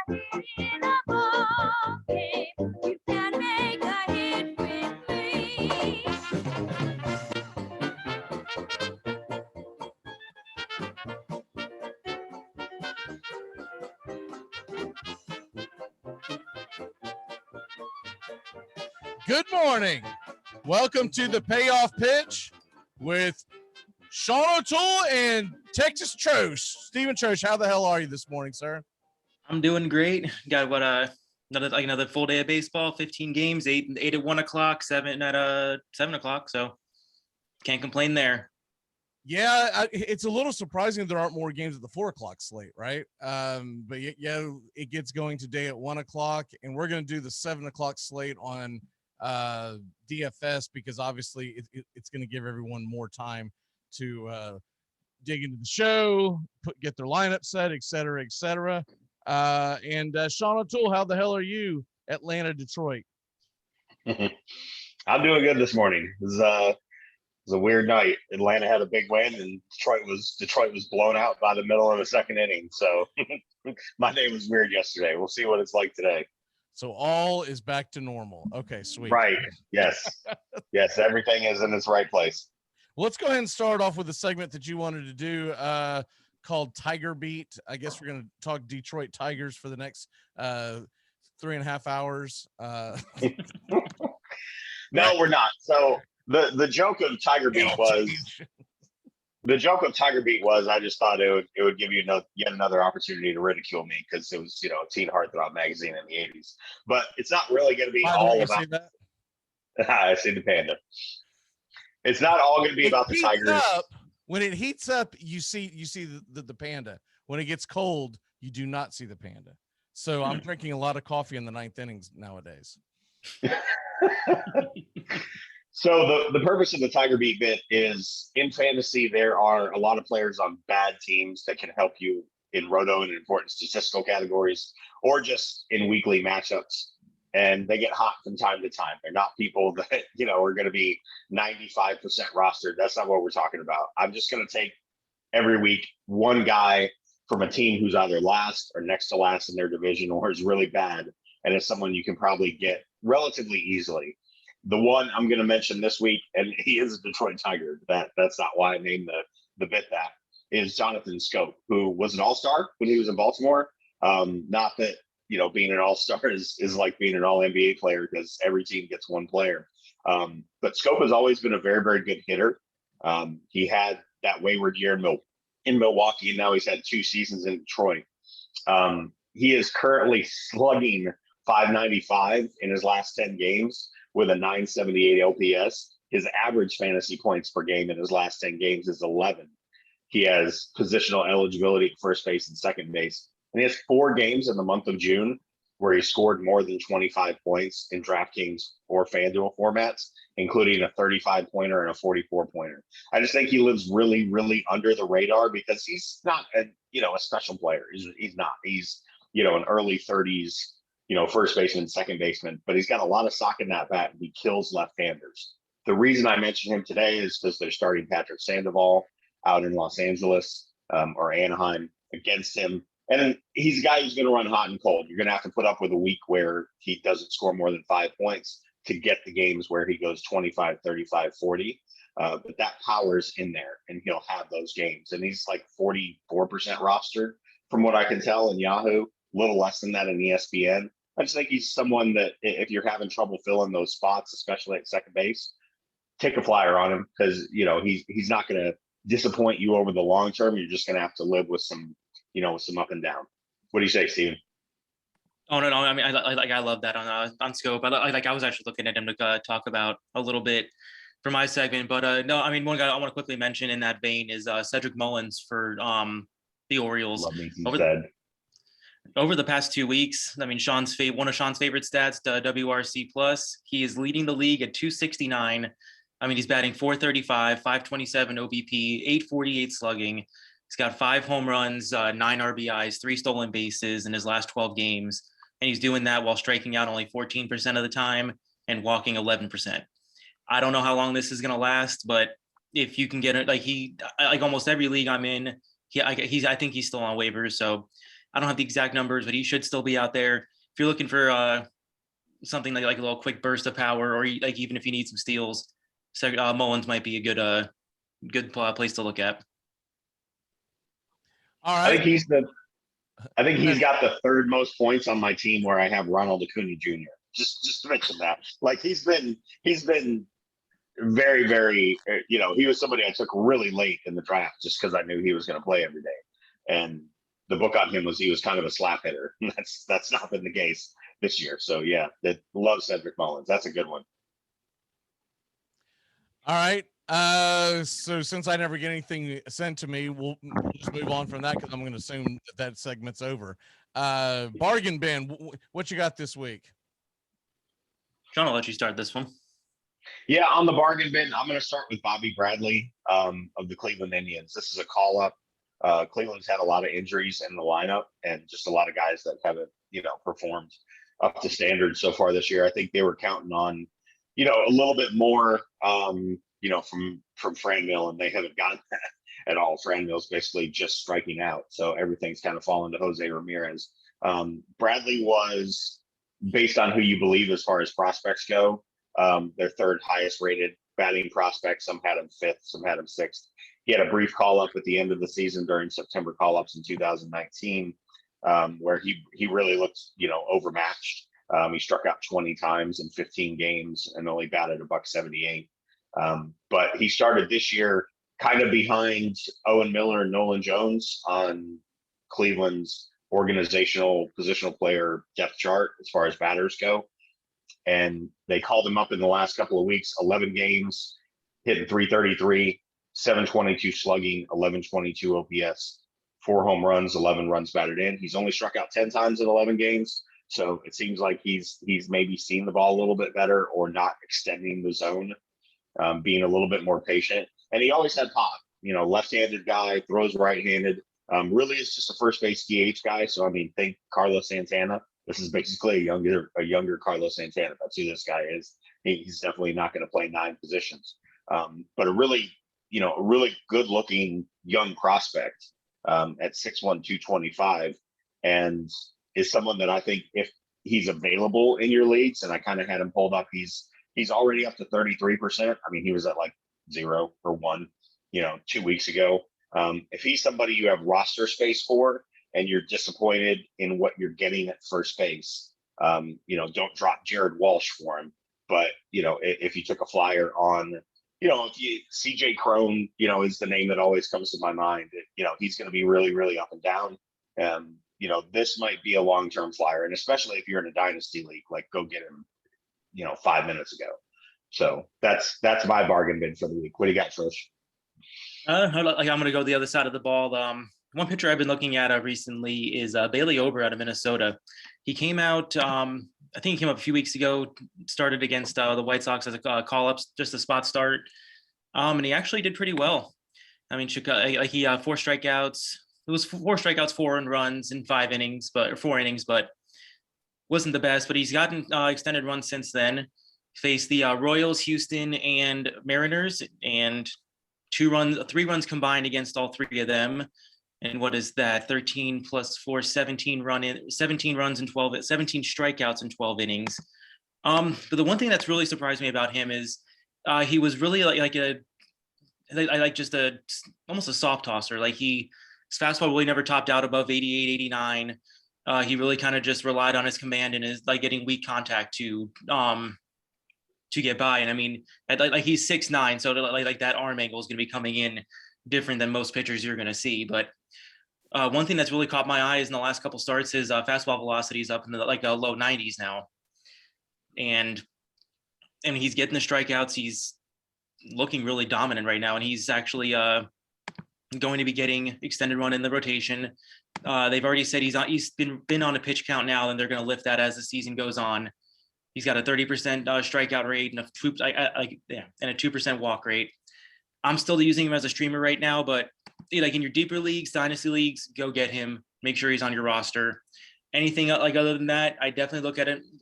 In a ball game, you can make a hit with me. Good morning. Welcome to the Payoff Pitch with Sean O'Toole and Texas Troche. Stephen Troche, how the hell are you this morning, sir? I'm doing great. Got another full day of baseball, 15 games, eight at 1 o'clock, 7 at 7 o'clock. So can't complain there. Yeah, it's a little surprising there aren't more games at the 4 o'clock slate, right? But yeah, it gets going today at 1 o'clock, and we're going to do the 7 o'clock slate on DFS because obviously it's going to give everyone more time to dig into the show, get their lineup set, et cetera, et cetera. And Sean O'Toole, how the hell are you, Atlanta, Detroit? I'm doing good this morning. It was a weird night. Atlanta had a big win, and Detroit was blown out by the middle of the second inning. So my day was weird yesterday. We'll see what it's like today. So all is back to normal. Okay, sweet. Right. Yes. Yes. Everything is in its right place. Well, let's go ahead and start off with a segment that you wanted to do called Tiger Beat. I guess we're going to talk Detroit Tigers for the next 3.5 hours. No, we're not. So the joke of Tiger Beat was I just thought it would give you yet another opportunity to ridicule me because it was, a teen heartthrob magazine in the 80s. But it's not really going to be all about that. I see the panda. It's not all going to be about the Tigers. When it heats up, you see the panda. When it gets cold, you do not see the panda. So I'm drinking a lot of coffee in the 9th innings nowadays. So the purpose of the Tiger Beat bit is in fantasy, there are a lot of players on bad teams that can help you in roto and important statistical categories or just in weekly matchups. And they get hot from time to time. They're not people that, are going to be 95% rostered. That's not what we're talking about. I'm just going to take every week one guy from a team who's either last or next to last in their division or is really bad. And it's someone you can probably get relatively easily. The one I'm going to mention this week, and he is a Detroit Tiger. That's not why I named the bit that, is Jonathan SCHOOP, who was an all-star when he was in Baltimore. Not that, being an all-star is like being an all-NBA player because every team gets one player. But SCHOOP has always been a very, very good hitter. He had that wayward year in Milwaukee, and now he's had 2 seasons in Detroit. He is currently slugging .595 in his last 10 games with a .978 LPS. His average fantasy points per game in his last 10 games is 11. He has positional eligibility at first base and second base. And he has 4 games in the month of June where he scored more than 25 points in DraftKings or FanDuel formats, including a 35-pointer and a 44-pointer. I just think he lives really, really under the radar because he's not a special player. He's not. He's, an early 30s, first baseman, second baseman, but he's got a lot of sock in that bat and he kills left-handers. The reason I mentioned him today is because they're starting Patrick Sandoval out in Los Angeles or Anaheim against him. And he's a guy who's going to run hot and cold. You're going to have to put up with a week where he doesn't score more than 5 points to get the games where he goes 25, 35, 40. But that power's in there, and he'll have those games. And he's like 44% rostered from what I can tell in Yahoo, a little less than that in ESPN. I just think he's someone that if you're having trouble filling those spots, especially at second base, take a flyer on him because, he's not going to disappoint you over the long term. You're just going to have to live with some up and down. What do you say, Steven? Oh, no. I mean, I love that on SCHOOP. I was actually looking at him to talk about a little bit for my segment, but no, I mean, one guy I want to quickly mention in that vein is Cedric Mullins for the Orioles. Over the past 2 weeks, I mean, one of Sean's favorite stats, the WRC plus, he is leading the league at 269. I mean, he's batting .435, 527 OBP, 848 slugging. He's got 5 home runs, 9 RBIs, 3 stolen bases in his last 12 games. And he's doing that while striking out only 14% of the time and walking 11%. I don't know how long this is going to last, but if you can get it, like almost every league I'm in, I think he's still on waivers. So I don't have the exact numbers, but he should still be out there. If you're looking for something like a little quick burst of power, or like even if you need some steals, so Mullins might be a good place to look at. All I right. think he's got the third most points on my team where I have Ronald Acuna Jr. Just to mention that. Like he's been very, very, he was somebody I took really late in the draft just because I knew he was going to play every day. And the book on him was he was kind of a slap hitter. That's not been the case this year. So yeah, love Cedric Mullins. That's a good one. All right. So since I never get anything sent to me, we'll just move on from that because I'm going to assume that segment's over. Bargain bin, what you got this week? Sean, I'll let you start this one. Yeah, on the bargain bin, I'm going to start with Bobby Bradley of the Cleveland Indians. This is a call up. Cleveland's had a lot of injuries in the lineup and just a lot of guys that haven't, performed up to standard so far this year. I think they were counting on, a little bit more, from Franmil, and they haven't gotten that at all. Franmil's basically just striking out. So everything's kind of fallen to Jose Ramirez. Bradley was, based on who you believe as far as prospects go, their third highest rated batting prospect. Some had him fifth, some had him sixth. He had a brief call up at the end of the season during September call ups in 2019, where he really looked, overmatched. He struck out 20 times in 15 games and only batted $178. But he started this year kind of behind Owen Miller and Nolan Jones on Cleveland's organizational positional player depth chart as far as batters go. And they called him up in the last couple of weeks, 11 games, hitting 333, 722 slugging, 1122 OPS, 4 home runs, 11 runs batted in. He's only struck out 10 times in 11 games. So it seems like he's maybe seen the ball a little bit better or not extending the zone, being a little bit more patient. And he always had pop, left-handed guy, throws right-handed, really is just a first base DH guy. So, I mean, think Carlos Santana. This is basically a younger Carlos Santana. That's who this guy is. He's definitely not going to play 9 positions. But a really good looking young prospect at 6'1", 225, and is someone that I think if he's available in your leagues, and I kind of had him pulled up, he's already up to 33%. I mean, he was at like 0 or 1, 2 weeks ago. If he's somebody you have roster space for, and you're disappointed in what you're getting at first base, don't drop Jared Walsh for him. But, if you took a flyer on, CJ Crone, is the name that always comes to my mind. He's going to be really, really up and down. This might be a long-term flyer. And especially if you're in a dynasty league, like go get him, 5 minutes ago. So that's my bargain bin for the week. What do you got, Trish? I'm going to go the other side of the ball. One pitcher I've been looking at recently is Bailey Ober out of Minnesota. He came out, I think he came up a few weeks ago, started against the White Sox as a call-up, just a spot start. And he actually did pretty well. I mean, he 4 strikeouts. It was 4 strikeouts, 4 earned runs in 4 innings, but wasn't the best. But he's gotten extended runs since then. Faced the Royals, Houston, and Mariners, and 3 runs combined against all 3 of them. And what is that? 13 plus 4, 17 runs and 17 strikeouts in 12 innings. But the one thing that's really surprised me about him is he was really almost a soft tosser. Like his fastball really never topped out above 88, 89. He really kind of just relied on his command and his getting weak contact to get by. And I mean, he's 6'9", so that arm angle is going to be coming in different than most pitchers you're going to see. But one thing that's really caught my eye is in the last couple starts, his fastball velocity is up in the low 90s now. And he's getting the strikeouts. He's looking really dominant right now. And he's actually going to be getting extended run in the rotation. They've already said he's been on a pitch count now, and they're going to lift that as the season goes on. He's got a 30% strikeout rate and a 2% walk rate. I'm still using him as a streamer right now, but in your deeper leagues, dynasty leagues, go get him. Make sure he's on your roster. Anything other than that, I definitely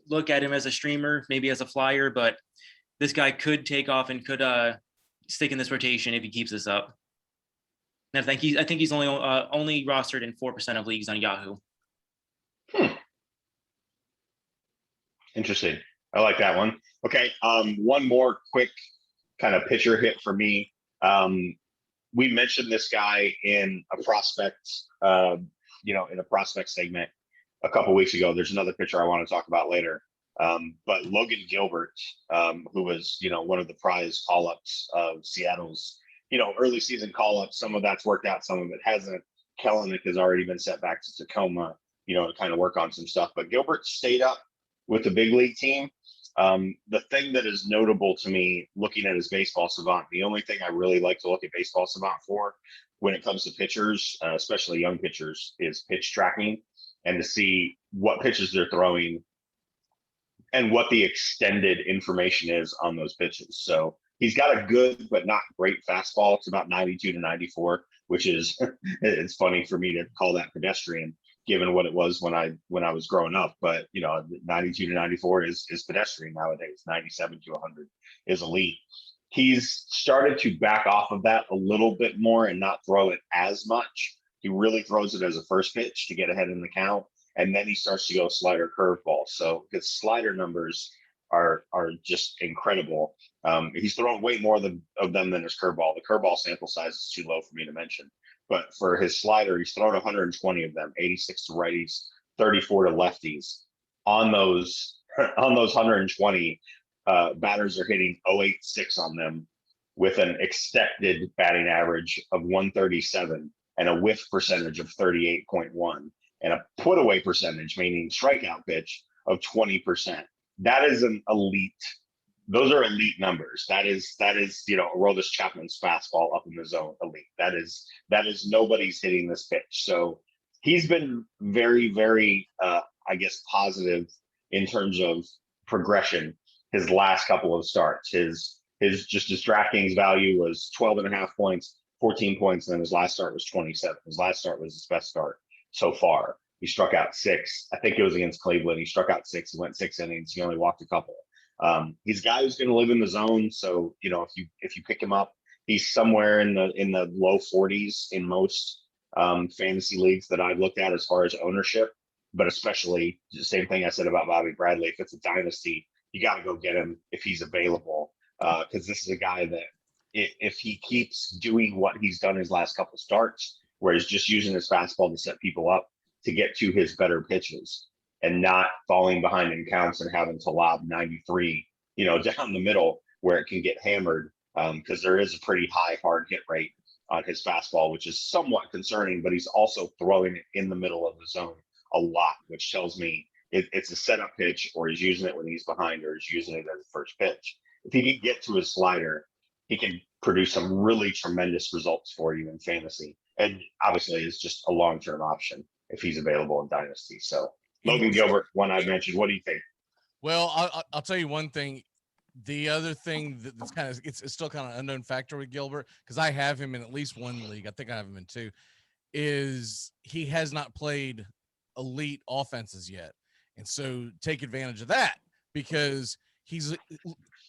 look at him as a streamer, maybe as a flyer, but this guy could take off and could stick in this rotation if he keeps this up. And I think he's only rostered in 4% of leagues on Yahoo. Interesting. I like that one. Okay. One more quick kind of pitcher hit for me. We mentioned this guy in a prospect, in a prospect segment a couple weeks ago. There's another pitcher I want to talk about later. But Logan Gilbert, who was, one of the prize call-ups of Seattle's, early season call-ups. Some of that's worked out, some of it hasn't. Kellenick has already been sent back to Tacoma, to kind of work on some stuff. But Gilbert stayed up with the big league team. The thing that is notable to me looking at his baseball savant, the only thing I really like to look at baseball savant for when it comes to pitchers, especially young pitchers, is pitch tracking and to see what pitches they're throwing and what the extended information is on those pitches. So he's got a good but not great fastball. It's about 92 to 94, which is it's funny for me to call that pedestrian given what it was when I was growing up. But 92 to 94 is pedestrian nowadays. 97 to 100 is elite. He's started to back off of that a little bit more and not throw it as much. He really throws it as a first pitch to get ahead in the count, and then he starts to go slider curveball. So his slider numbers are just incredible. He's thrown way more of them than his curveball. The curveball sample size is too low for me to mention. But for his slider, he's thrown 120 of them, 86 to righties, 34 to lefties. On those 120, batters are hitting 0.86 on them with an expected batting average of 137 and a whiff percentage of 38.1 and a put away percentage, meaning strikeout pitch, of 20%. That is an elite. Those are elite numbers. That is Aroldis Chapman's fastball up in the zone elite. That is nobody's hitting this pitch. So he's been very, very, positive in terms of progression. His last couple of starts, his DraftKings value was 12.5 points, 14 points, and then his last start was 27. His last start was his best start so far. He struck out 6. I think it was against Cleveland. He struck out 6. He went 6 innings. He only walked a couple. He's a guy who's going to live in the zone. So, if you pick him up, he's somewhere in the low 40s in most fantasy leagues that I've looked at as far as ownership, but especially the same thing I said about Bobby Bradley. If it's a dynasty, you got to go get him if he's available. Because this is a guy that if he keeps doing what he's done his last couple starts, where he's just using his fastball to set people up to get to his better pitches and not falling behind in counts and having to lob 93, down the middle where it can get hammered, because there is a pretty high hard hit rate on his fastball, which is somewhat concerning, but he's also throwing it in the middle of the zone a lot, which tells me it's a setup pitch, or he's using it when he's behind, or he's using it as a first pitch. If he can get to his slider, he can produce some really tremendous results for you in fantasy. And obviously it's just a long-term option if he's available in dynasty. So Logan Gilbert, one I mentioned. What do you think? Well, I'll tell you one thing. The other thing that's kind of it's still kind of unknown factor with Gilbert, because I have him in at least one league. I think I have him in 2. Is he has not played elite offenses yet, and so take advantage of that, because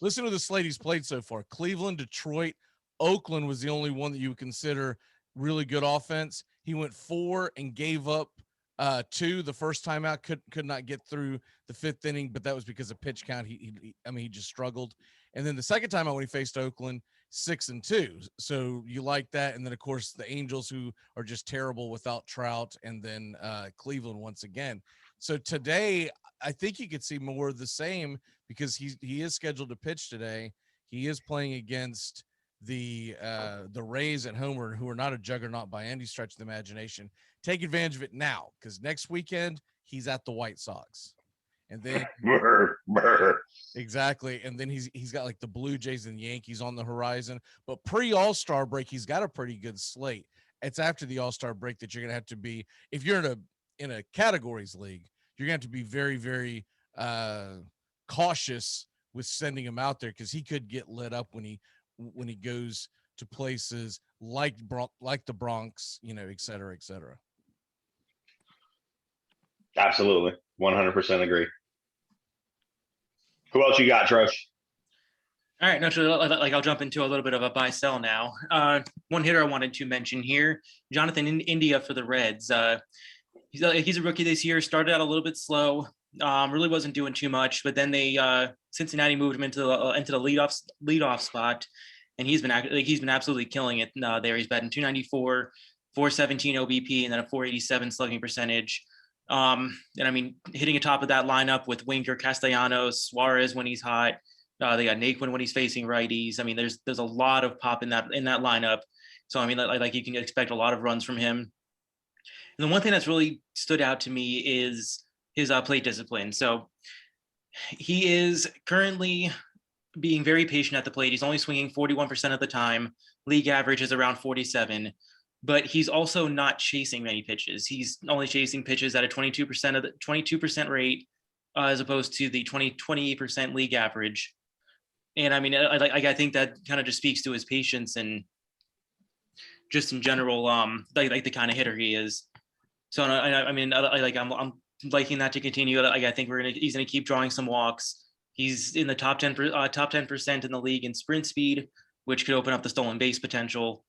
listen to the slate he's played so far. Cleveland, Detroit, Oakland was the only one that you would consider really good offense. He went 4 and gave up 2 the first time out. Could not get through the 5th inning, but that was because of pitch count. He just struggled. And then the second time out when he faced Oakland, 6-2. So you like that. And then of course the Angels, who are just terrible without Trout, and then Cleveland once again. So today I think you could see more of the same, because he is scheduled to pitch today. He is playing against the Rays at home, who are not a juggernaut by any stretch of the imagination. Take advantage of it now, because next weekend he's at the White Sox, and then exactly, and then he's got like the Blue Jays and the Yankees on the horizon. But pre-All-Star break, he's got a pretty good slate. It's after the All-Star break that you're gonna have to be, if you're in a categories league, you're gonna have to be very, very cautious with sending him out there, because he could get lit up when he goes to places like the Bronx, et cetera, et cetera. Absolutely. 100% agree. Who else you got, Trosh? All right, naturally, I'll jump into a little bit of a buy sell now. One hitter I wanted to mention here, Jonathan India for the Reds. He's a rookie this year. Started out a little bit slow. Really wasn't doing too much, but then Cincinnati moved him into the leadoff spot, and he's been absolutely killing it there. He's batting 294, 417 OBP, and then a 487 slugging percentage. And I mean, hitting atop of that lineup with Winker, Castellanos, Suarez when he's hot. They got Naquin when he's facing righties. I mean, there's a lot of pop in that lineup. So I mean, like you can expect a lot of runs from him. And the one thing that's really stood out to me is his plate discipline. So he is currently being very patient at the plate. He's only swinging 41% of the time. League average is around 47, but he's also not chasing many pitches. He's only chasing pitches at a 22% rate, as opposed to the 28% league average. And I mean, I think that kind of just speaks to his patience and just in general, like the kind of hitter he is. So I mean, I'm liking that to continue. I think he's gonna keep drawing some walks. He's in the top 10% in the league in sprint speed, which could open up the stolen base potential.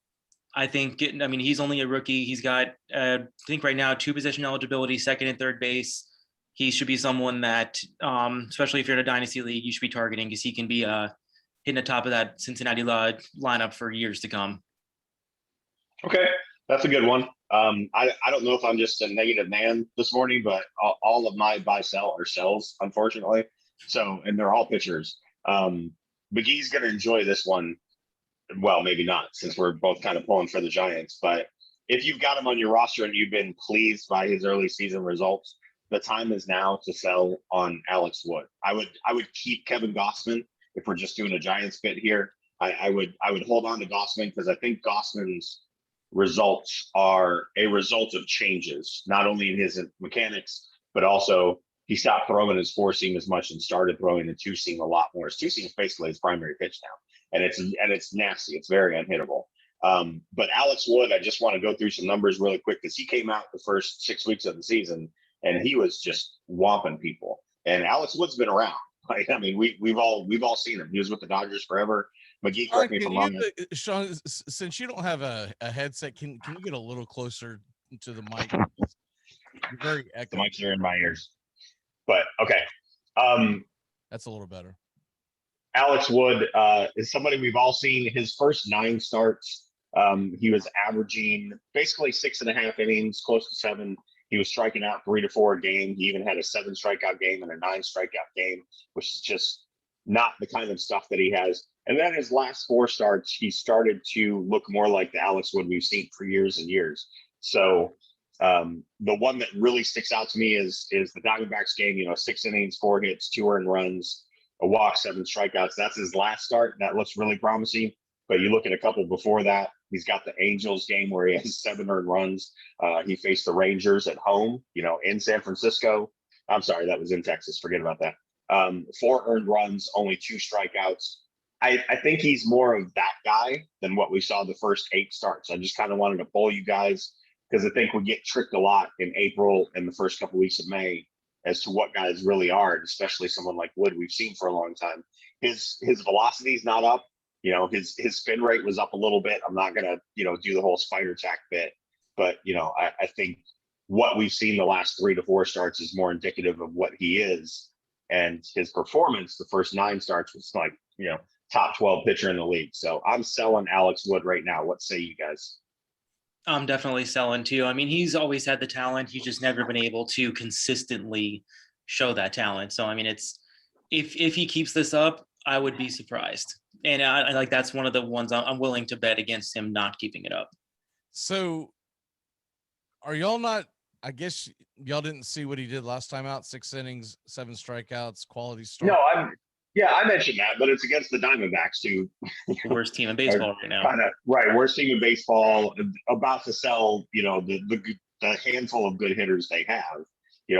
I mean, he's only a rookie. He's got, I think right now, 2 position eligibility, second and third base. He should be someone that, especially if you're in a dynasty league, you should be targeting, because he can be hitting the top of that Cincinnati lineup for years to come. Okay, that's a good one. I don't know if I'm just a negative man this morning, but all of my buy sell are sells, unfortunately. So, and they're all pitchers. McGee's going to enjoy this one. Well, maybe not, since we're both kind of pulling for the Giants. But if you've got him on your roster and you've been pleased by his early season results, the time is now to sell on Alex Wood. I would keep Kevin Gossman if we're just doing a Giants bit here. I would hold on to Gossman, because I think Gossman's results are a result of changes, not only in his mechanics, but also he stopped throwing his 4-seam as much and started throwing the 2-seam a lot more. His 2-seam is basically his primary pitch now, and it's nasty. It's very unhittable. But Alex Wood, I just want to go through some numbers really quick, because he came out the first 6 weeks of the season and he was just whomping people. And Alex Wood's been around. Like, I mean, we've all seen him. He was with the Dodgers forever. McGee, correct me if I'm wrong. Sean, since you don't have a headset, can you get a little closer to the mic? You're very echoey. The mics are in my ears. But okay. That's a little better. Alex Wood is somebody we've all seen. His first 9 starts, he was averaging basically 6.5 innings, close to 7. He was striking out 3 to 4 a game. He even had a 7 strikeout game and a 9 strikeout game, which is just not the kind of stuff that he has. And then his last 4 starts, he started to look more like the Alex Wood we've seen for years and years. So the one that really sticks out to me is the Diamondbacks game. 6 innings, 4 hits, 2 earned runs, a walk, 7 strikeouts. That's his last start. That looks really promising. But you look at a couple before that, he's got the Angels game where he has 7 earned runs. He faced the Rangers at home, in San Francisco. I'm sorry, that was in Texas. Forget about that. 4 earned runs, only 2 strikeouts. I think he's more of that guy than what we saw the first 8 starts. I just kind of wanted to poll you guys, because I think we get tricked a lot in April and the first couple weeks of May as to what guys really are, and especially someone like Wood we've seen for a long time. His velocity is not up. His spin rate was up a little bit. I'm not gonna do the whole spider tack bit, but I think what we've seen the last 3 to 4 starts is more indicative of what he is, and his performance the first 9 starts was like top 12 pitcher in the league. So I'm selling Alex Wood right now. What say you guys? I'm definitely selling too. I mean, he's always had the talent. He's just never been able to consistently show that talent. So, I mean, if he keeps this up, I would be surprised. And I like, that's one of the ones I'm willing to bet against him not keeping it up. So are y'all not, I guess y'all didn't see what he did last time out, 6 innings, 7 strikeouts, quality start. No, I mentioned that, but it's against the Diamondbacks, who The worst team in baseball right now. Right, worst team in baseball, about to sell, the handful of good hitters they have.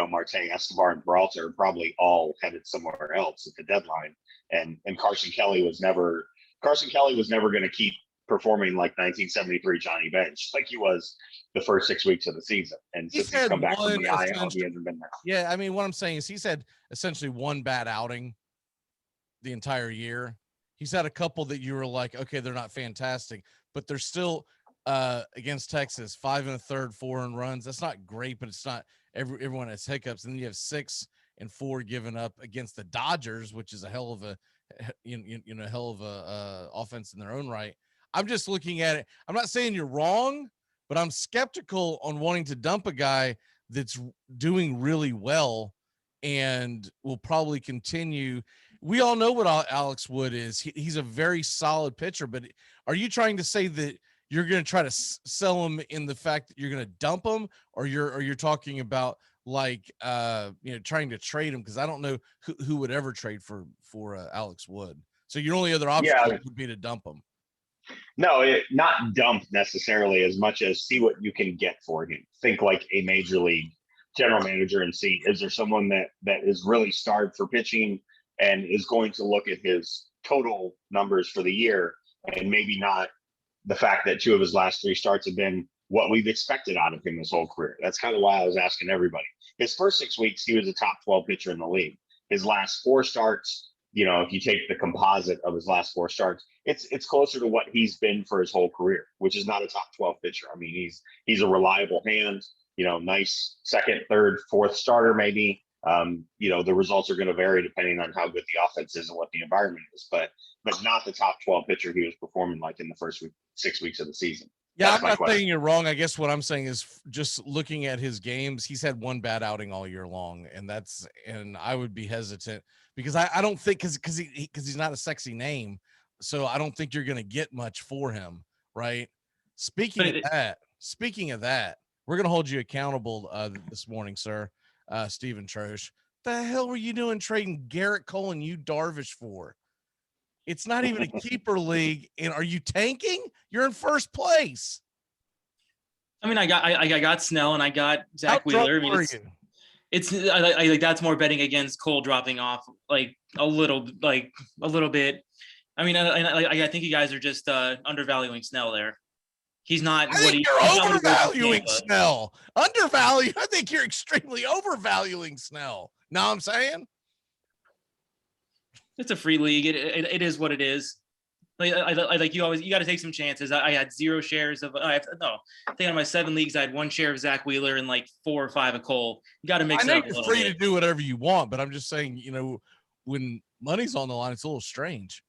Marte, Escobar, and Peralta are probably all headed somewhere else at the deadline. And Carson Kelly was never going to keep performing like 1973 Johnny Bench, like he was the first 6 weeks of the season. And since he's come back from the IL, he hasn't been there. Yeah, I mean, what I'm saying is he's had essentially 1 bad outing the entire year. He's had a couple that you were like, okay, they're not fantastic, but they're still against Texas, 5 1/3, 4 earned runs. That's not great, but it's not everyone has hiccups. And then you have 6 and 4 given up against the Dodgers, which is a hell of a hell of a offense in their own right. I'm just looking at it. I'm not saying you're wrong, but I'm skeptical on wanting to dump a guy that's doing really well and will probably continue. We all know what Alex Wood is. He's a very solid pitcher, but are you trying to say that you're going to try to sell him in the fact that you're going to dump him, or you're talking about like trying to trade him? Because I don't know who would ever trade for Alex Wood. So your only other option would be to dump him. No, not dump necessarily as much as see what you can get for him. Think like a major league general manager and see, is there someone that is really starved for pitching and is going to look at his total numbers for the year, and maybe not the fact that 2 of his last 3 starts have been what we've expected out of him his whole career. That's kind of why I was asking everybody. His first 6 weeks, he was a top 12 pitcher in the league. His last 4 starts, if you take the composite of his last 4 starts, it's closer to what he's been for his whole career, which is not a top 12 pitcher. I mean, he's a reliable hand, nice second, third, fourth starter, maybe. The results are going to vary depending on how good the offense is and what the environment is, but not the top 12 pitcher he was performing like in the first 6 weeks of the season. Yeah, I'm not saying you're wrong. I guess what I'm saying is just looking at his games, he's had 1 bad outing all year long, and I would be hesitant because I don't think because he's not a sexy name, so I don't think you're going to get much for him, right? Speaking of that, we're going to hold you accountable this morning, sir, Stephen Trosh. The hell were you doing trading Gerrit Cole and Yu Darvish for? It's not even a keeper league. And are you tanking? You're in first place. I mean, I got Snell and I got Zach Wheeler. I mean, I that's more betting against Cole dropping off like a little bit. I mean, I think you guys are just undervaluing Snell there. He's not. You're overvaluing Snell. Undervalued. I think you're extremely overvaluing Snell. Know what I'm saying? It's a free league. It is what it is. You got to take some chances. I had 0 shares of. I think on my 7 leagues I had 1 share of Zach Wheeler and like 4 or 5 of Cole. You got to mix it up a little bit. You're free to do whatever you want, but I'm just saying, when money's on the line, it's a little strange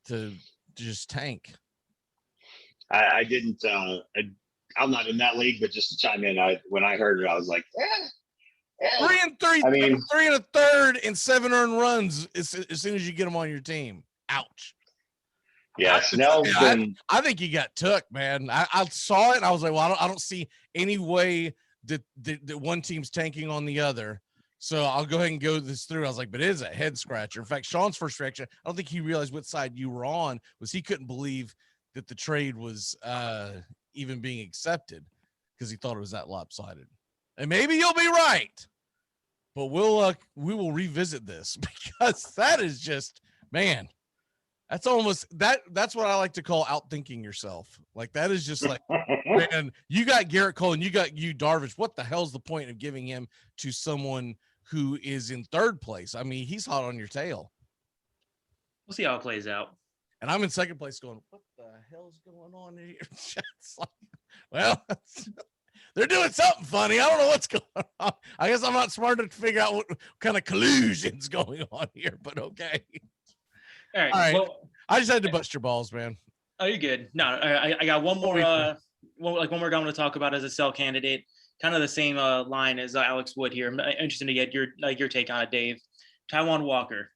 to just tank. I didn't. I'm not in that league, but just to chime in, when I heard it, I was like, 3 and 3. I mean, 3 1/3 and 7 earned runs as soon as you get them on your team. Ouch. Yeah, Snell's been. I think he got took, man. I saw it and I was like, well, I don't see any way that one team's tanking on the other. So I'll go ahead and go this through. I was like, but it is a head scratcher. In fact, Sean's first reaction, I don't think he realized what side you were on, was he couldn't believe that the trade was even being accepted because he thought it was that lopsided. And maybe you'll be right, but we will revisit this because that is just, man, that's almost that's what I like to call outthinking yourself. Like that is just like, man, you got Gerrit Cole and you got Yu Darvish. What the hell's the point of giving him to someone who is in 3rd place? I mean, he's hot on your tail. We'll see how it plays out. And I'm in 2nd place going, what the hell's going on here? It's like, well, they're doing something funny. I don't know what's going on. I guess I'm not smart enough to figure out what kind of collusion's going on here, but okay. All right. Well, I just had to bust your balls, man. Oh, you're good. No, I got one more guy I want to talk about as a sell candidate. Kind of the same line as Alex Wood here. I'm interested to get your take on it, Dave. Taijuan Walker.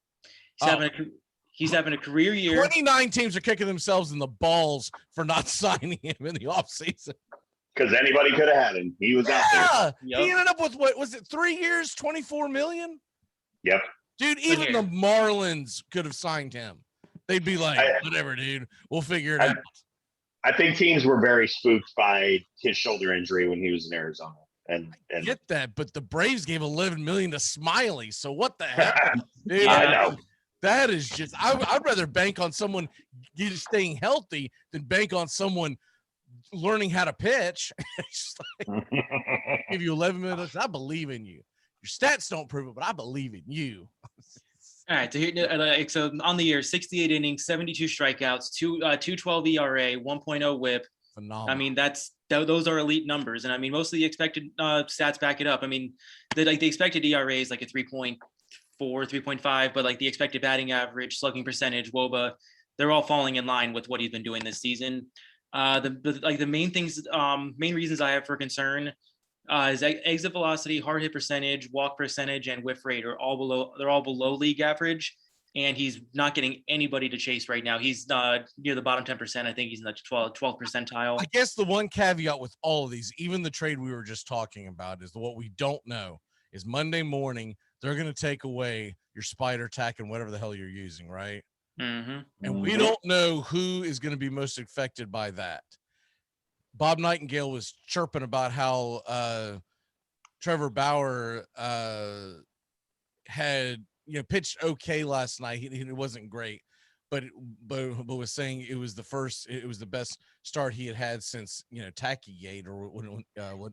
He's having a career year. 29 teams are kicking themselves in the balls for not signing him in the offseason. Because anybody could have had him. He was out there. Yep. He ended up with, what was it, 3 years, 24 million? Yep. Dude, even the Marlins could have signed him. They'd be like, whatever, dude. We'll figure it out. I think teams were very spooked by his shoulder injury when he was in Arizona. And I get that, but the Braves gave $11 million to Smiley. So what the heck? Dude, I know. That is just, I'd rather bank on someone staying healthy than bank on someone learning how to pitch. Like, give you 11 minutes. I believe in you. Your stats don't prove it, but I believe in you. All right. So on the year, 68 innings, 72 strikeouts, 2.12 ERA, 1.0 WHIP, Phenomenal. I mean, those are elite numbers. And I mean, most of the expected stats back it up. I mean, the expected ERA is like a 3.4, 3.5, but like the expected batting average, slugging percentage, WOBA, they're all falling in line with what he's been doing this season. The main reasons I have for concern is exit velocity, hard hit percentage, walk percentage, and whiff rate are all below league average. And he's not getting anybody to chase right now. He's near the bottom 10%. I think he's in the 12th percentile. I guess the one caveat with all of these, even the trade we were just talking about, is what we don't know is Monday morning, they're going to take away your spider tack and whatever the hell you're using, right? Mm-hmm. And we don't know who is going to be most affected by that. Bob Nightingale was chirping about how Trevor Bauer had pitched okay last night. He wasn't great, but was saying it was the best start he had since Tacky Gate or what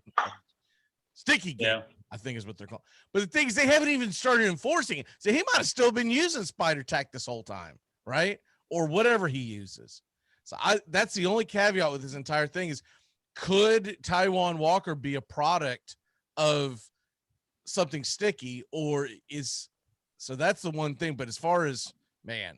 Sticky Gate, Yeah. I think is what they're called. But the thing is, they haven't even started enforcing it, so he might have still been using spider tack this whole time, right? Or whatever he uses. So that's the only caveat with this entire thing is, could Taijuan Walker be a product of something sticky, or is so that's the one thing. But as far as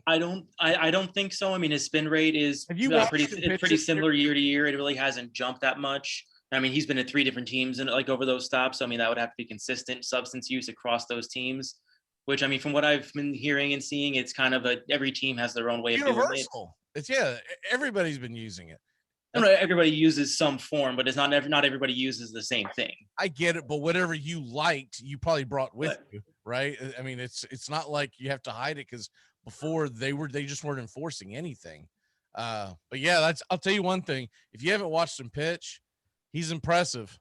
I don't think so. I mean, his spin rate is pretty similar year to year. It really hasn't jumped that much. I mean, he's been at 3 different teams and like over those stops. So, I mean, that would have to be consistent substance use across those teams, which I mean, from what I've been hearing and seeing, it's kind of every team has their own way of doing it. Universal. Everybody's been using it. Everybody uses some form, but it's not everybody uses the same thing. I get it, but whatever you liked, you probably brought with you, right? I mean, it's not like you have to hide it because before they just weren't enforcing anything. But yeah, I'll tell you one thing. If you haven't watched him pitch, he's impressive.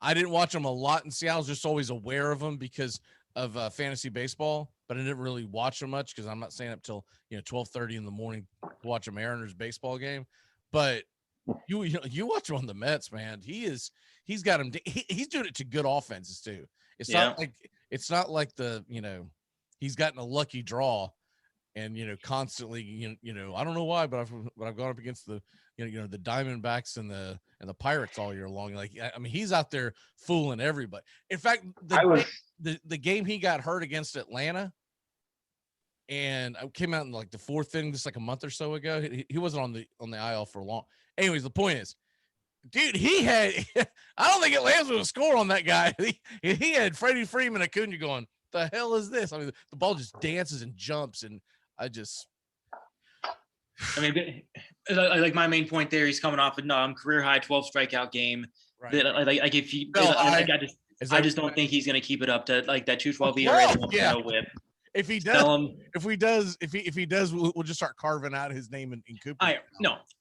I didn't watch him a lot in Seattle. I was just always aware of him because of fantasy baseball, but I didn't really watch him much because I'm not staying up till 12:30 in the morning to watch a Mariners baseball game. But you watch him on the Mets, man. He's got him. He's doing it to good offenses too. It's not like he's gotten a lucky draw and constantly I don't know why, but I've gone up against the the Diamondbacks and the Pirates all year long. Like, I mean, he's out there fooling everybody. In fact, the game he got hurt against Atlanta, and I came out in like the 4th inning just like a month or so ago. He wasn't on the IL for long. Anyways, the point is, dude, I don't think Atlanta's going to score on that guy. He had Freddie Freeman Acuna going, the hell is this? I mean, the ball just dances and jumps, and I mean, like my main point there, he's coming off a career high 12 strikeout game. Right. Like if you, I just don't think he's going to keep it up to like that 2.12 ERA. Yeah. Whip. If he does, we'll just start carving out his name in Cooper.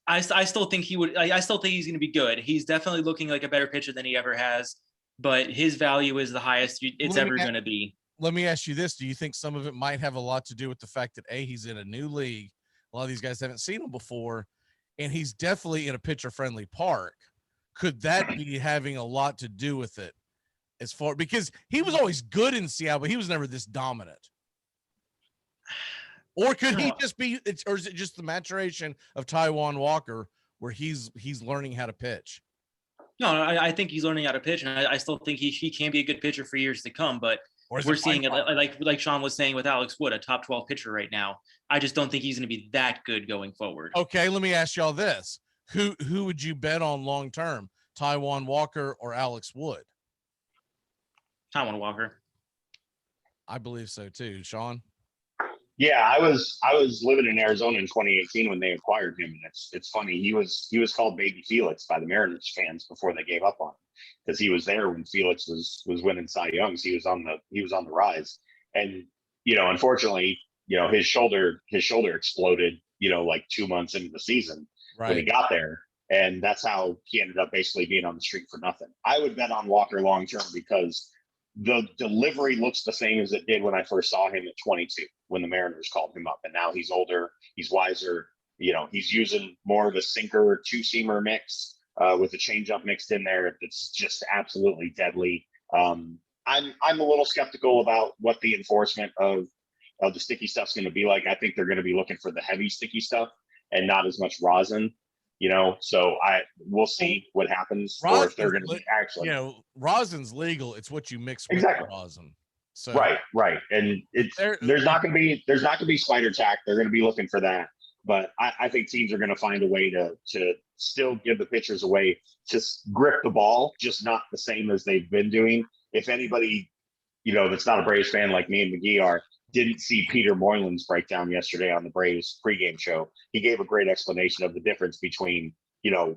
I still think he would. I still think he's going to be good. He's definitely looking like a better pitcher than he ever has, but his value is the highest it's ever going to be. Let me ask you this. Do you think some of it might have a lot to do with the fact that he's in a new league? A lot of these guys haven't seen him before, and he's definitely in a pitcher-friendly park. Could that be having a lot to do with it? Because he was always good in Seattle, but he was never this dominant. Or could he just be? Or is it just the maturation of Taijuan Walker, where he's learning how to pitch? No, I think he's learning how to pitch, and I still think he can be a good pitcher for years to come. But we're seeing it like Sean was saying with Alex Wood, a top 12 pitcher right now. I just don't think he's going to be that good going forward. Okay, let me ask y'all this: who would you bet on long term, Taijuan Walker or Alex Wood? Taijuan Walker. I believe so too, Sean. Yeah, I was living in Arizona in 2018 when they acquired him, and it's funny. He was called Baby Felix by the Mariners fans before they gave up on him because he was there when Felix was winning Cy Youngs. He was on the rise, and unfortunately, his shoulder exploded. Like 2 months into the season when he got there, and that's how he ended up basically being on the street for nothing. I would bet on Walker long term because the delivery looks the same as it did when I first saw him at 22 when the Mariners called him up, and now he's older, he's wiser, he's using more of a sinker 2-seamer mix with a changeup mixed in there. It's just absolutely deadly. I'm a little skeptical about what the enforcement of the sticky stuff's going to be like. I think they're going to be looking for the heavy sticky stuff and not as much rosin. So we'll see what happens, or if they're going to be actually, rosin's legal. It's what you mix with Exactly. rosin. So right, and there's not going to be spider tack. They're going to be looking for that, but I think teams are going to find a way to still give the pitchers a way to grip the ball, just not the same as they've been doing. If anybody, that's not a Braves fan like me and McGee are, didn't see Peter Moylan's breakdown yesterday on the Braves pregame show, he gave a great explanation of the difference between,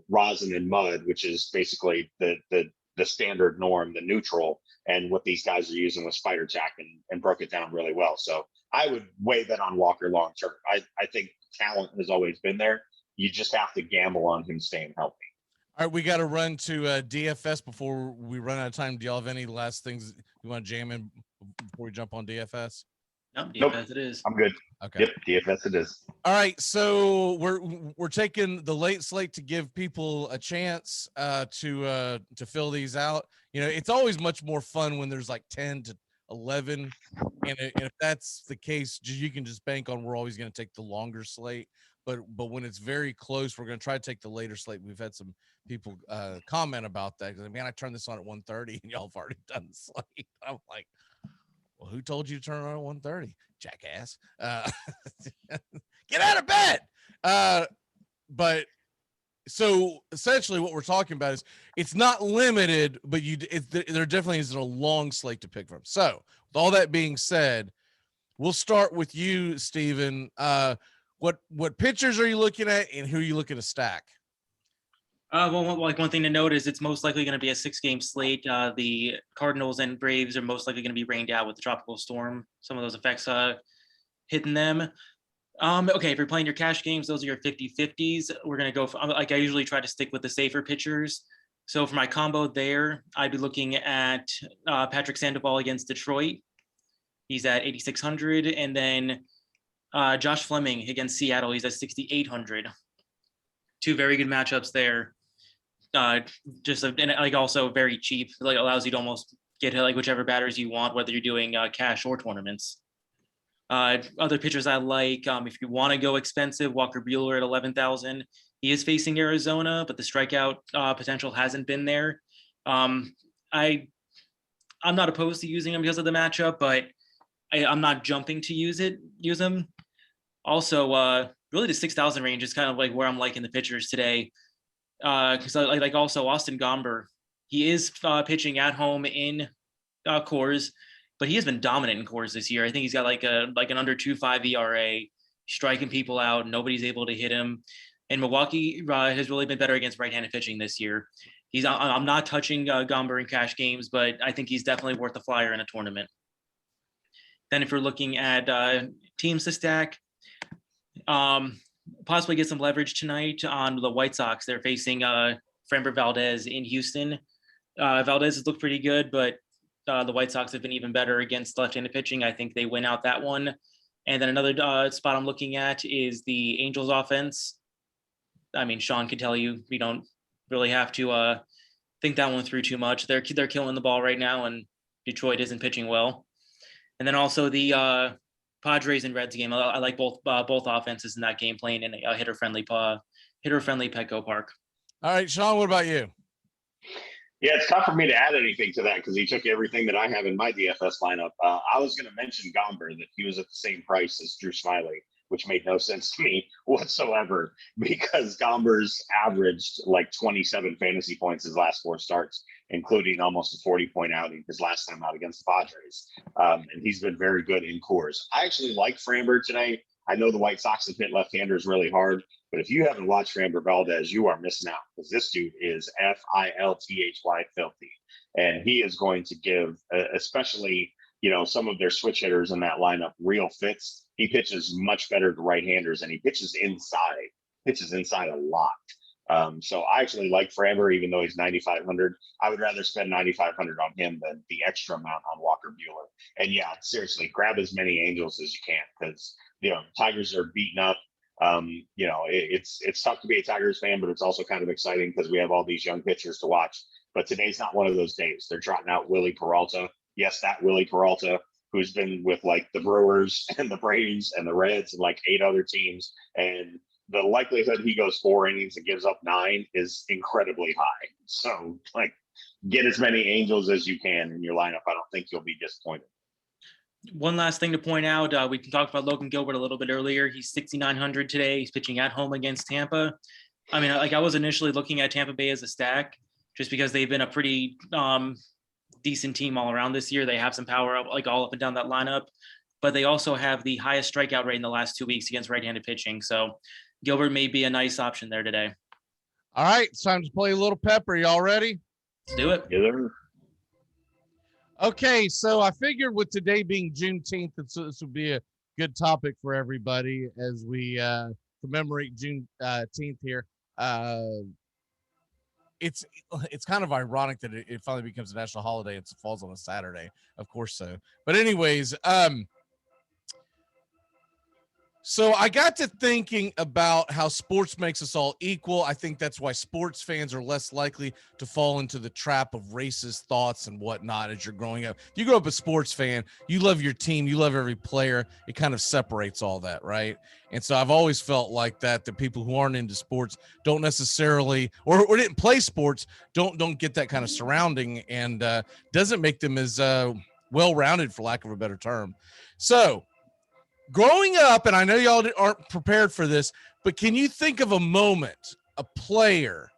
rosin and mud, which is basically the standard norm, the neutral, and what these guys are using with spider tack, and broke it down really well. So I would weigh that on Walker long term. I think talent has always been there. You just have to gamble on him staying healthy. All right, we got to run to DFS before we run out of time. Do y'all have any last things you want to jam in before we jump on DFS? No, DFS Nope. it is. I'm good. Okay. Yep, DFS it is. All right, so we're taking the late slate to give people a chance to fill these out. It's always much more fun when there's like 10 to 11, and if that's the case, you can just bank on we're always going to take the longer slate. But when it's very close, we're going to try to take the later slate. We've had some people comment about that because I turned this on at 1:30 and y'all have already done the slate. I'm like, well, who told you to turn it on at 1:30, jackass? Get out of bed. But so essentially what we're talking about is it's not limited, but there definitely isn't a long slate to pick from. So with all that being said, we'll start with you, Steven. What pitchers are you looking at, and who are you looking to stack? Well, like one thing to note is it's most likely going to be a 6-game slate. The Cardinals and Braves are most likely going to be rained out with the tropical storm. Some of those effects hitting them. Okay, if you're playing your cash games, those are your 50-50s. We're going to go for, like I usually try to stick with the safer pitchers. So for my combo there, I'd be looking at Patrick Sandoval against Detroit. He's at 8,600. And then Josh Fleming against Seattle. He's at 6,800. Two very good matchups there. Also very cheap. Like allows you to almost get like whichever batters you want, whether you're doing cash or tournaments. Other pitchers I like, if you want to go expensive, Walker Buehler at 11,000. He is facing Arizona, but the strikeout potential hasn't been there. I'm not opposed to using him because of the matchup, but I'm not jumping to use him. Also, really the 6,000 range is kind of like where I'm liking the pitchers today. Because I like also Austin Gomber. He is pitching at home in Coors, but he has been dominant in Coors this year. I think he's got like an under 2.5 ERA, striking people out. Nobody's able to hit him. And Milwaukee has really been better against right-handed pitching this year. I'm not touching Gomber in cash games, but I think he's definitely worth a flyer in a tournament. Then if you're looking at teams to stack, possibly get some leverage tonight on the White Sox. They're facing Framber Valdez in Houston. Valdez has looked pretty good, but the White Sox have been even better against left-handed pitching. I think they win out that one. And then another spot I'm looking at is the Angels offense. Sean can tell you, we don't really have to think that one through too much. They're killing the ball right now, and Detroit isn't pitching well. And then also the Padres and Reds game. I like both offenses in that game, playing in a hitter-friendly Petco Park. All right, Sean, what about you? Yeah, it's tough for me to add anything to that because he took everything that I have in my DFS lineup. I was going to mention Gomber, that he was at the same price as Drew Smyly, which made no sense to me whatsoever because Gomber's averaged like 27 fantasy points his last 4 starts, including almost a 40-point outing his last time out against the Padres. And he's been very good in Coors. I actually like Framber today. I know the White Sox have hit left-handers really hard, but if you haven't watched Framber Valdez, you are missing out because this dude is filthy. filthy. And he is going to give, especially, some of their switch hitters in that lineup real fits. He pitches much better to right-handers, and he pitches inside a lot. So I actually like Framber, even though he's 9,500. I would rather spend 9,500 on him than the extra amount on Walker Buehler. And yeah, seriously, grab as many Angels as you can because Tigers are beaten up. It's tough to be a Tigers fan, but it's also kind of exciting because we have all these young pitchers to watch. But today's not one of those days. They're trotting out Willie Peralta. Yes, that Willie Peralta, who's been with like the Brewers and the Braves and the Reds and like 8 other teams. And the likelihood he goes 4 innings and gives up 9 is incredibly high. So, like, get as many Angels as you can in your lineup. I don't think you'll be disappointed. One last thing to point out, we can talk about Logan Gilbert a little bit earlier. He's 6,900 today. He's pitching at home against Tampa. I mean, like, I was initially looking at Tampa Bay as a stack just because they've been a pretty decent team all around this year. They have some power up, like all up and down that lineup, but they also have the highest strikeout rate in the last 2 weeks against right-handed pitching. So Gilbert may be a nice option there today. All right, it's time to play a little pepper. Y'all ready? Let's do it. Yeah. Okay, so I figured with today being Juneteenth, this would be a good topic for everybody as we commemorate Juneteenth here. It's kind of ironic that it finally becomes a national holiday. It falls on a Saturday, of course so. But anyways, so I got to thinking about how sports makes us all equal. I think that's why sports fans are less likely to fall into the trap of racist thoughts and whatnot as you're growing up. If you grow up a sports fan, you love your team, you love every player. It kind of separates all that, right? And so I've always felt like that people who aren't into sports don't necessarily or didn't play sports don't get that kind of surrounding and doesn't make them as well-rounded, for lack of a better term. So growing up, and I know y'all aren't prepared for this, but can you think of a moment, a player,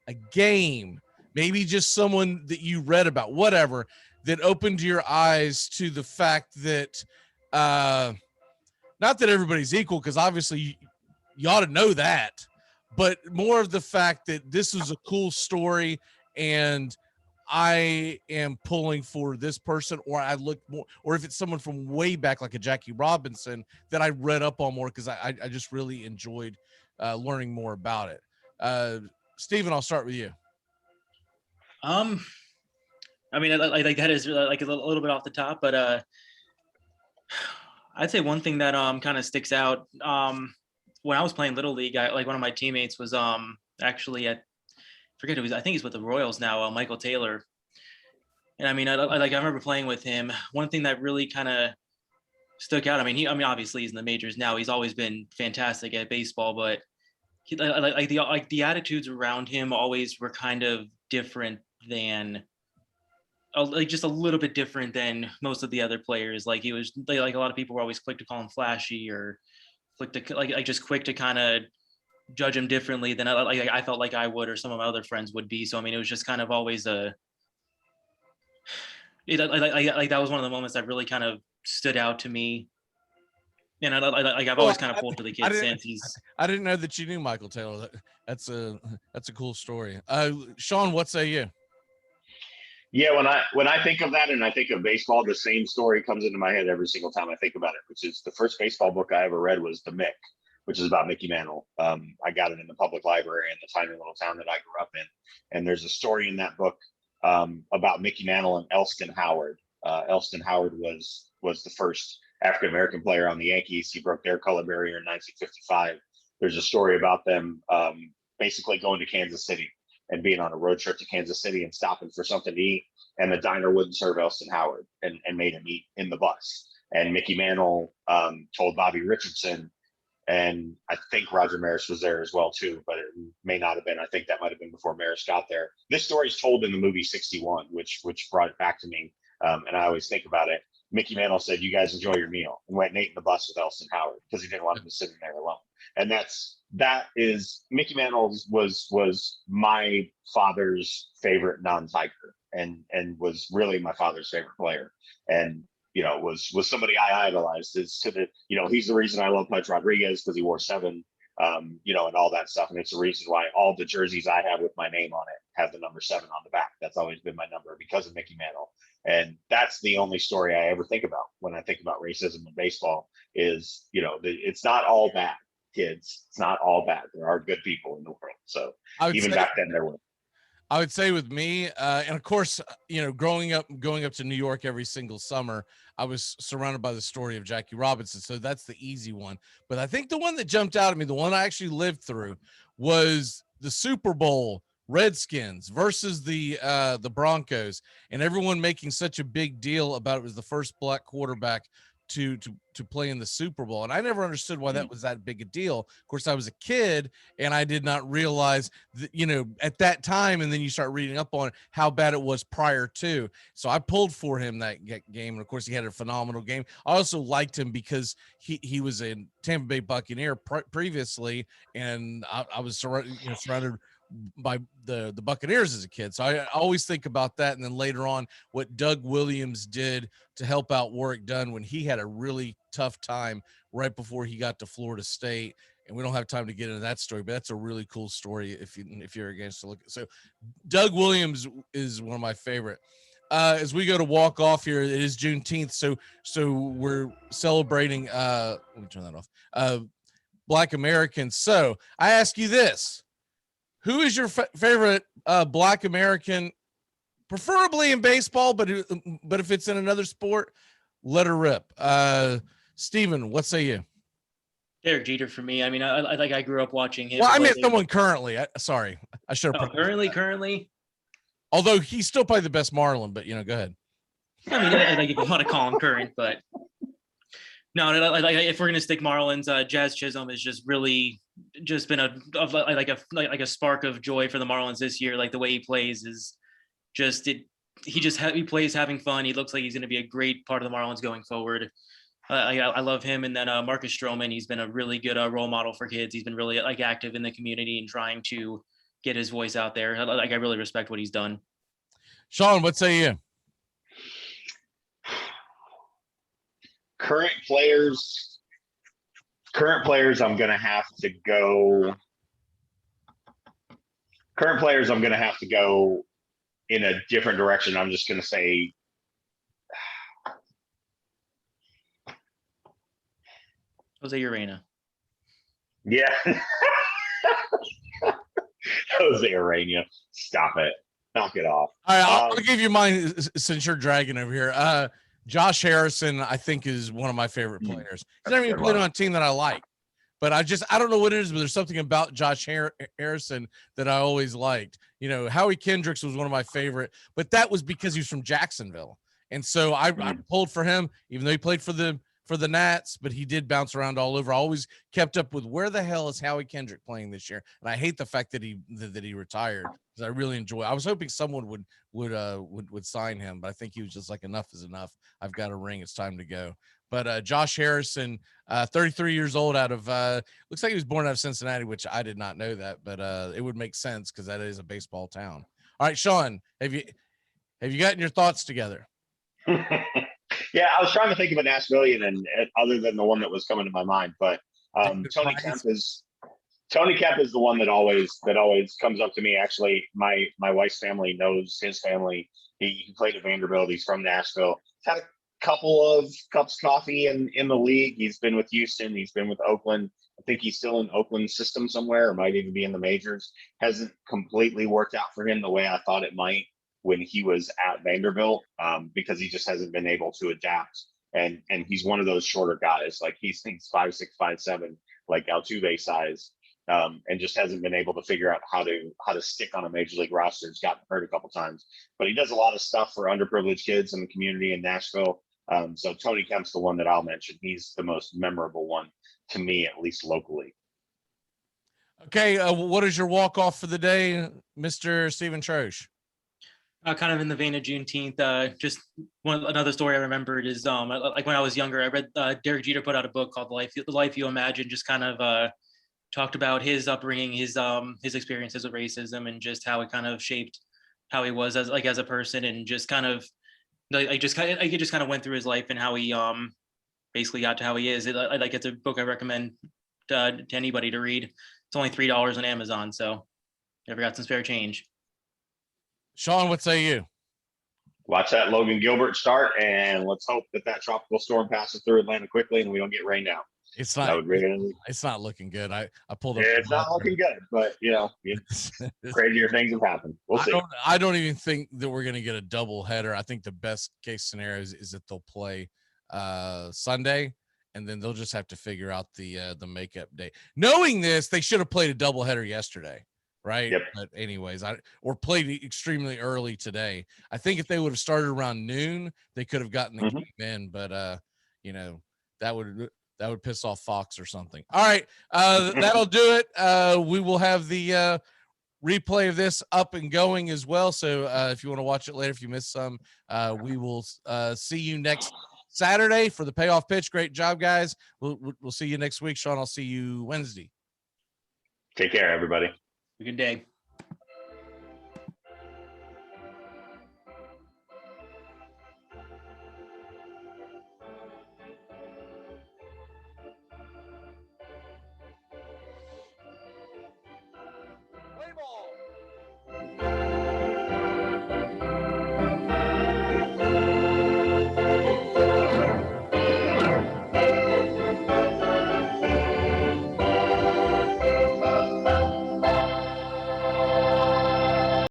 a game, maybe just someone that you read about, whatever, that opened your eyes to the fact that, not that everybody's equal, because obviously you ought to know that, but more of the fact that this is a cool story and I am pulling for this person, or I look more, or if it's someone from way back, like a Jackie Robinson that I read up on more, because I just really enjoyed learning more about it. Steven, I'll start with you. I mean, like that is like a little bit off the top, but I'd say one thing that kind of sticks out. When I was playing Little League, like one of my teammates was actually at, I think he's with the Royals now, Michael Taylor. And I mean, I remember playing with him. One thing that really kind of stuck out, I mean, obviously he's in the majors now. He's always been fantastic at baseball, but the attitudes around him always were kind of different than, like just a little bit different than most of the other players. Like he was like a lot of people were always quick to call him flashy or quick to just quick to kind of judge him differently than I felt like I would or some of my other friends would be. So I mean, it was just kind of always that was one of the moments that really kind of stood out to me. And I've always kind of pulled for the kid since I didn't know that you knew Michael Taylor. That's a cool story. Sean, what say you? Yeah, when I think of that and I think of baseball, the same story comes into my head every single time I think about it, which is the first baseball book I ever read was The Mick, which is about Mickey Mantle. I got it in the public library in the tiny little town that I grew up in. And there's a story in that book about Mickey Mantle and Elston Howard. Elston Howard was the first African-American player on the Yankees. He broke their color barrier in 1955. There's a story about them basically going to Kansas City and being on a road trip to Kansas City and stopping for something to eat. And the diner wouldn't serve Elston Howard and made him eat in the bus. And Mickey Mantle told Bobby Richardson, and I think Roger Maris was there as well too, but it may not have been. I think that might have been before Maris got there. This story is told in the movie 61, which brought it back to me. And I always think about it. Mickey Mantle said, "You guys enjoy your meal," and went and ate in the bus with Elston Howard because he didn't want him to sit in there alone. And that is Mickey Mantle was my father's favorite non-Tiger and was really my father's favorite player. And was somebody I idolized. Is to the he's the reason I love Pudge Rodriguez because he wore 7, and all that stuff. And it's the reason why all the jerseys I have with my name on it have the number 7 on the back. That's always been my number because of Mickey Mantle. And that's the only story I ever think about when I think about racism in baseball. Is it's not all bad, kids. It's not all bad. There are good people in the world. So even back then there were. I would say with me, and of course, going up to New York every single summer, I was surrounded by the story of Jackie Robinson. So that's the easy one. But I think the one that jumped out at me, the one I actually lived through, was the Super Bowl Redskins versus the Broncos, and everyone making such a big deal about it was the first black quarterback to play in the Super Bowl. And I never understood why that was that big a deal. Of course, I was a kid and I did not realize that, at that time, and then you start reading up on how bad it was prior to. So I pulled for him that game. And of course, he had a phenomenal game. I also liked him because he was a Tampa Bay Buccaneer previously, and I was surrounded by the Buccaneers as a kid. So I always think about that. And then later on, what Doug Williams did to help out Warwick Dunn when he had a really tough time right before he got to Florida State. And we don't have time to get into that story, but that's a really cool story if you're against to look at. So Doug Williams is one of my favorite. As we go to walk off here, it is Juneteenth. So we're celebrating, let me turn that off, Black Americans. So I ask you this. Who is your favorite Black American, preferably in baseball, but if it's in another sport, let her rip. Steven, what say you? Derek Jeter for me. I mean, I grew up watching him. Well, I meant someone currently. Sorry, I should have. Currently. Although he's still probably the best Marlin, but go ahead. I mean, if you want to call him current, but no, if we're gonna stick Marlins, Jazz Chisholm has just really just been a spark of joy for the Marlins this year. Like the way he plays is just it. He plays having fun. He looks like he's going to be a great part of the Marlins going forward. I love him. And then Marcus Stroman, he's been a really good role model for kids. He's been really active in the community and trying to get his voice out there. I really respect what he's done. Sean, what say you? Current players, I'm going to have to go. Current players, I'm going to have to go in a different direction. I'm just going to say Jose Urena. Yeah. Jose Urena. Stop it. Knock it off. All right, I'll give you mine since you're dragging over here. Josh Harrison, I think, is one of my favorite players. He's never even played on a team that I like, but I don't know what it is, but there's something about Josh Harrison that I always liked. Howie Kendricks was one of my favorite, but that was because he was from Jacksonville. And so I pulled for him, even though he played for the Nats, but he did bounce around all over. I always kept up with where the hell is Howie Kendrick playing this year, and I hate the fact that he retired because I really enjoy. I was hoping someone would sign him, but I think he was just like, enough is enough. I've got a ring. It's time to go. But Josh Harrison, 33 years old, out of looks like he was born out of Cincinnati, which I did not know that, but it would make sense because that is a baseball town. All right, Sean, have you gotten your thoughts together? Yeah, I was trying to think of a Nashvilleian, and other than the one that was coming to my mind, but Tony Kemp is the one that always comes up to me. Actually, my wife's family knows his family. He played at Vanderbilt. He's from Nashville. He's had a couple of cups of coffee in the league. He's been with Houston. He's been with Oakland. I think he's still in Oakland system somewhere, or might even be in the majors. Hasn't completely worked out for him the way I thought it might when he was at Vanderbilt, because he just hasn't been able to adapt. And he's one of those shorter guys. Like he's 5'6", 5'7", like Altuve size, and just hasn't been able to figure out how to stick on a major league roster. He's gotten hurt a couple times, but he does a lot of stuff for underprivileged kids in the community in Nashville. So Tony Kemp's the one that I'll mention. He's the most memorable one to me, at least locally. Okay, what is your walk-off for the day, Mr. Stephen Troche? Kind of in the vein of Juneteenth, just another story I remembered is like when I was younger, I read Derek Jeter put out a book called The Life You Imagine, just kind of talked about his upbringing, his experiences with racism, and just how it kind of shaped how he was as a person, and just kind of I just kind of went through his life and how he basically got to how he is. It's a book I recommend to anybody to read. It's only $3 on Amazon, so never got some spare change. Sean, what say you? Watch that Logan Gilbert start, and let's hope that tropical storm passes through Atlanta quickly and we don't get rained out. It's not looking good. I pulled up. It's not looking good, but crazier things have happened. We'll see. I don't even think that we're going to get a double header. I think the best case scenario is that they'll play Sunday, and then they'll just have to figure out the makeup day. Knowing this, they should have played a double header yesterday. Right. Yep. But anyways, or played extremely early today. I think if they would have started around noon, they could have gotten the game in. But you know, that would piss off Fox or something. All right. That'll do it. We will have the replay of this up and going as well. So if you want to watch it later, if you missed some, we will see you next Saturday for the payoff pitch. Great job, guys. We'll see you next week. Sean, I'll see you Wednesday. Take care, everybody. Good day.